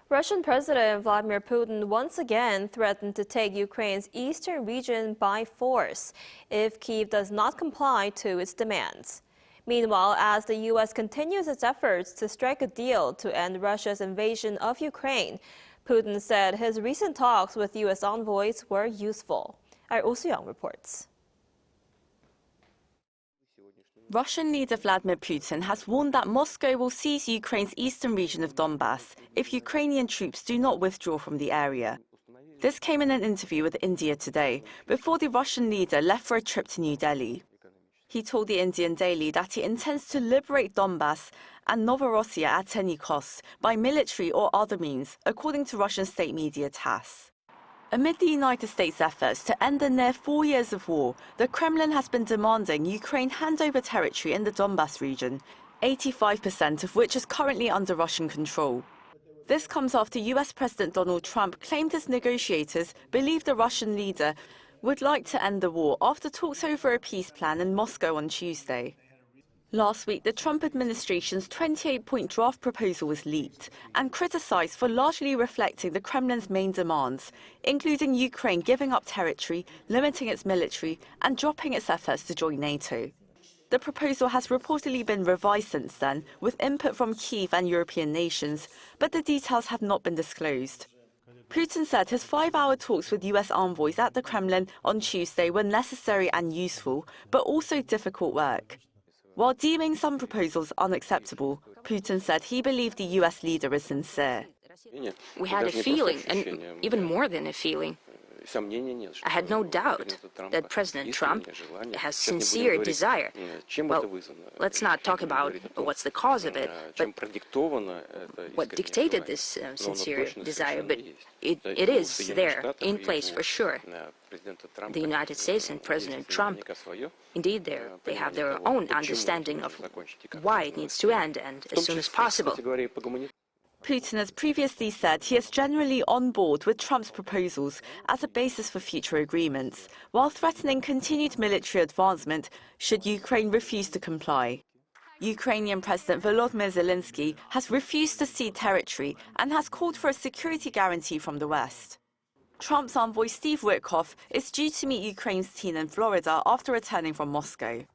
Russian President Vladimir Putin once again threatened to take Ukraine's eastern region by force if Kyiv does not comply to its demands. Meanwhile, as the U.S. continues its efforts to strike a deal to end Russia's invasion of Ukraine, Putin said his recent talks with U.S. envoys were useful. Our Soo-young reports. Russian leader Vladimir Putin has warned that Moscow will seize Ukraine's eastern region of Donbass if Ukrainian troops do not withdraw from the area. This came in an interview with India Today, before the Russian leader left for a trip to New Delhi. He told the Indian Daily that he intends to liberate Donbas and Novorossiya at any cost, by military or other means, according to Russian state media TASS. Amid the United States' efforts to end the near 4 years of war, the Kremlin has been demanding Ukraine hand over territory in the Donbas region, 85% of which is currently under Russian control. This comes after US President Donald Trump claimed his negotiators believe the Russian leader would like to end the war after talks over a peace plan in Moscow on Tuesday. Last week, the Trump administration's 28-point draft proposal was leaked and criticized for largely reflecting the Kremlin's main demands, including Ukraine giving up territory, limiting its military, and dropping its efforts to join NATO. The proposal has reportedly been revised since then, with input from Kyiv and European nations, but the details have not been disclosed. Putin said his 5-hour talks with US envoys at the Kremlin on Tuesday were necessary and useful, but also difficult work. While deeming some proposals unacceptable, Putin said he believed the US leader is sincere. We had a feeling, and even more than a feeling. I had no doubt that President Trump has sincere desire. Well, let's not talk about what's the cause of it, but what dictated this sincere desire, but it is there, in place for sure. The United States and President Trump, indeed, they have their own understanding of why it needs to end, and as soon as possible. Putin has previously said he is generally on board with Trump's proposals as a basis for future agreements, while threatening continued military advancement should Ukraine refuse to comply. Ukrainian President Volodymyr Zelensky has refused to cede territory and has called for a security guarantee from the West. Trump's envoy Steve Witkoff is due to meet Ukraine's team in Florida after returning from Moscow.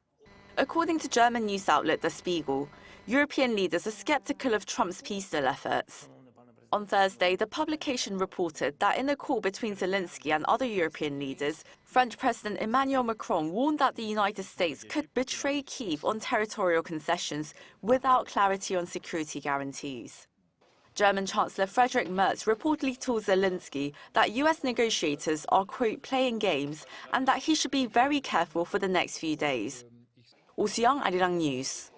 According to German news outlet Der Spiegel, European leaders are skeptical of Trump's peace deal efforts. On Thursday, the publication reported that in a call between Zelensky and other European leaders, French President Emmanuel Macron warned that the United States could betray Kyiv on territorial concessions without clarity on security guarantees. German Chancellor Friedrich Merz reportedly told Zelensky that US negotiators are, quote, playing games, and that he should be very careful for the next few days. Soo-young, Arirang News.